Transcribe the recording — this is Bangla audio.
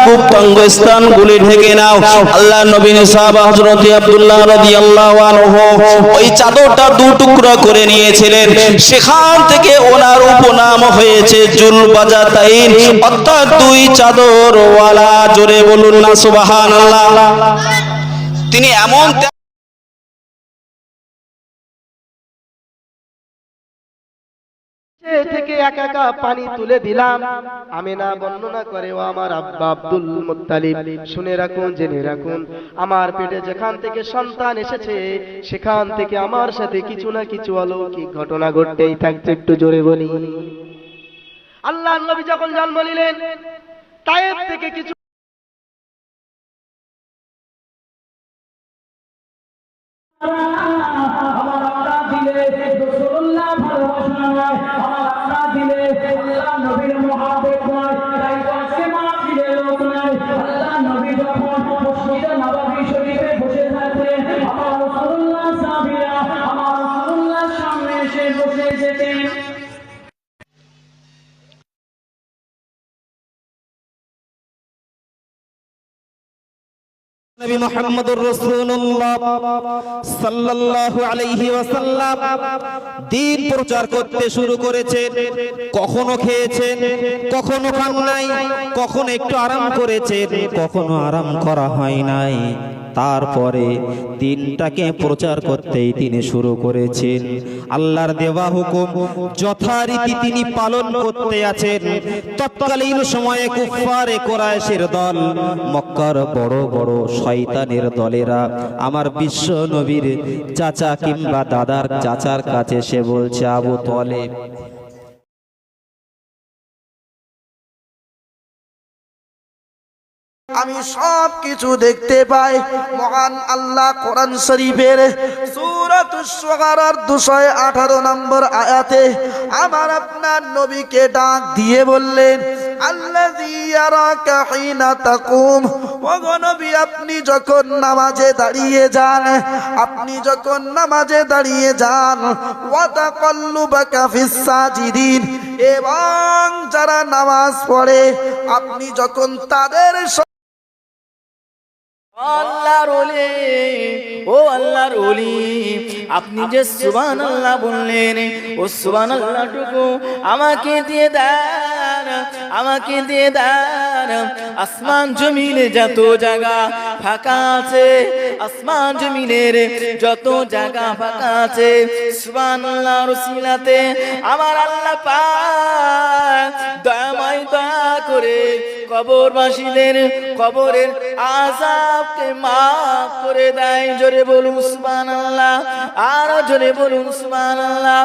গুপ্তাঙ্গ স্থানগুলি ঢেকে নাও। আল্লাহ নবীর সাহাবা হযরত আব্দুল্লাহ রাদিয়াল্লাহু আনহু ওই চাদরটা দু টুকরা করে নিয়েছিলেন। সেখান থেকে ওনার উপনাম হয়েছে জুলবাজাতাইন, অর্থাৎ দুই চাদর ওয়ালা। জোরে বলুন না সুবহানাল্লাহ। তিনি এমন থেকে একা একা পানি তুলে দিলাম। আমিনা বর্ণনা করে, ও আমার আব্বা আব্দুল মুত্তালিব, শুনে রাখুন, জেনে রাখুন, আমার পেটে যেখান থেকে সন্তান এসেছে সেখান থেকে আমার সাথে কিছু না কিছু অলৌকিক ঘটনা ঘটতেই থাকছে। একটু জোরে বলি। আল্লাহর নবী যখন জন্ম নিলেন, তায়েফ থেকে কিছু নবী মুহাম্মদুর রাসূলুল্লাহ সাল্লাল্লাহু আলাইহি ওয়াসাল্লাম দ্বীন প্রচার করতে শুরু করেছেন। কখনো খেয়েছেন, কখনো খান নাই, কখনো একটু আরাম করেছেন, কখনো আরাম করা হয় নাই। তারপরে দিনটাকে প্রচার করতেই তিনি শুরু করেছেন। আল্লাহর দেওয়া হুকুম যথারীতি তিনি পালন করতে আছেন। তৎকালীন সময়ে কুফফারে কুরাইশের দল, মক্কার বড় বড় শয়তানের দলেরা আমার বিশ্ব নবীর চাচা কিংবা দাদার চাচার কাছে সে বলছে, আবু তালেব, আমি সব কিছু দেখতে পাই। মহান আল্লাহ কোরআন শরীফের সূরাতুশ শুআরার 218 নম্বর আয়াতে আমার আপনার নবীকে ডাক দিয়ে বললেন, আল্লাযী ইয়ারাকা হিনা তাকুম। ওগো নবী, আপনি যখন নামাজে দাঁড়িয়ে যান, আপনি যখন নামাজে দাঁড়িয়ে যান, ওয়া তাকাল্লুবাকা ফিস সাজিদিন, এবং যারা নামাজ পড়ে আপনি যখন তাদের আল্লাহর ওলি, ও আল্লাহর ওলি, আপনি যে সুবহানাল্লাহ বললেন, ও সুবহানাল্লাহটুকু আমাকে দিয়ে দেন, আমাকে দিয়ে দেন। আসমান জমিনে যত জায়গা ফাঁকা আছে, আসমান জমিনের যত জায়গা ফাঁকা আছে, সুবহানাল্লাহর ওসিলাতে আমার আল্লাহ পাক দয়াময় দয়া করে কবরবাসীদের কবরের আযাবকে মাফ করে দেয়। জোরে বলুন সুবহানাল্লাহ, আর জোরে বলুন সুবহানাল্লাহ।